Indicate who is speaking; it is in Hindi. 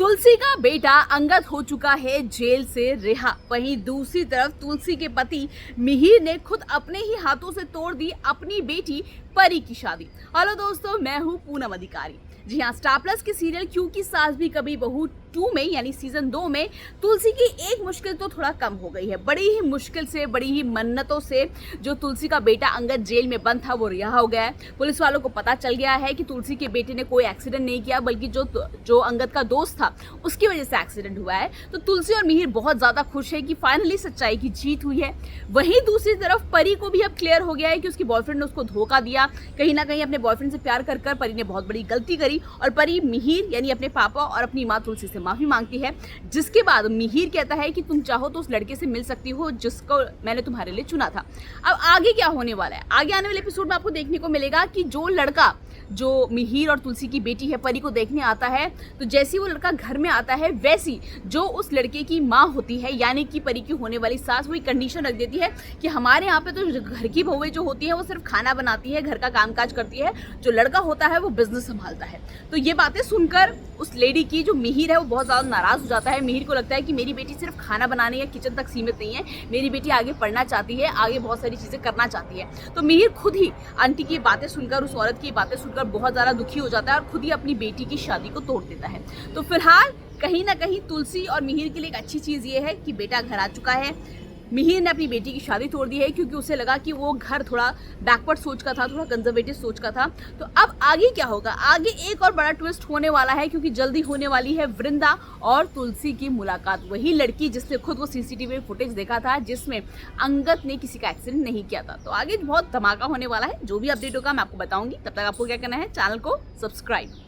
Speaker 1: तुलसी का बेटा अंगद हो चुका है जेल से रिहा। वहीं दूसरी तरफ तुलसी के पति मिहिर ने खुद अपने ही हाथों से तोड़ दी अपनी बेटी परी की शादी। हेलो दोस्तों, मैं हूं पूनम अधिकारी। जी हाँ, स्टार प्लस के सीरियल क्यों की सास भी कभी बहू 2 में यानी सीजन 2 में तुलसी की एक मुश्किल तो थोड़ा कम हो गई है। बड़ी ही मुश्किल से, बड़ी ही मन्नतों से जो तुलसी का बेटा अंगद जेल में बंद था वो रिहा हो गया है। पुलिस वालों को पता चल गया है कि तुलसी के बेटे ने कोई एक्सीडेंट नहीं किया, बल्कि जो अंगद का दोस्त था उसकी वजह से एक्सीडेंट हुआ है। तो तुलसी और मिहिर बहुत ज्यादा खुश है कि फाइनली सच्चाई की जीत हुई है। वहीं दूसरी तरफ परी को भी अब क्लियर हो गया है कि उसकी बॉयफ्रेंड ने उसको धोखा दिया। कहीं ना कहीं अपने बॉयफ्रेंड से प्यार कर कर परी ने बहुत बड़ी गलती करी और परी मिहिर यानी अपने पापा और अपनी माँ तुलसी से माफी मांगती है। जिसके बाद मिहिर कहता है कि तुम चाहो तो उस लड़के से मिल सकती हो जिसको मैंने तुम्हारे लिए चुना था। अब आगे क्या होने वाला है, आगे आने वाले एपिसोड में आपको देखने को मिलेगा कि जो लड़का जो मिहिर और तुलसी की बेटी है परी को देखने आता है, तो जैसे वो लड़का घर में आता है वैसी जो उस लड़के की माँ होती है यानी कि परी की होने वाली सास वही कंडीशन रख देती है कि हमारे यहाँ पे तो घर की बहुएं जो होती है वो सिर्फ खाना बनाती है, घर का कामकाज करती है, जो लड़का होता है वो बिजनेस संभालता है। तो ये बातें सुनकर उस लेडी की जो मिहिर है वो बहुत ज़्यादा नाराज हो जाता है। मिहिर को लगता है कि मेरी बेटी सिर्फ खाना बनाने या किचन तक सीमित नहीं है, मेरी बेटी आगे पढ़ना चाहती है, आगे बहुत सारी चीज़ें करना चाहती है। तो मिहिर खुद ही आंटी की बातें सुनकर, उस औरत की बातें सुनकर बहुत ज़्यादा दुखी हो जाता है और खुद ही अपनी बेटी की शादी को तोड़ देता है। तो फिलहाल कहीं ना कहीं तुलसी और मिहिर के लिए एक अच्छी चीज़ ये है कि बेटा घर आ चुका है। मिहिर ने अपनी बेटी की शादी तोड़ दी है क्योंकि उसे लगा कि वो घर थोड़ा बैकवर्ड सोच का था, थोड़ा कंजर्वेटिव सोच का था। तो अब आगे क्या होगा, आगे एक और बड़ा ट्विस्ट होने वाला है क्योंकि जल्दी होने वाली है वृंदा और तुलसी की मुलाकात। वही लड़की जिसने खुद वो सीसीटीवी फुटेज देखा था जिसमें अंगद ने किसी का एक्सीडेंट नहीं किया था। तो आगे बहुत धमाका होने वाला है। जो भी अपडेट होगा मैं आपको बताऊंगी। तब तक आपको क्या करना है, चैनल को सब्सक्राइब।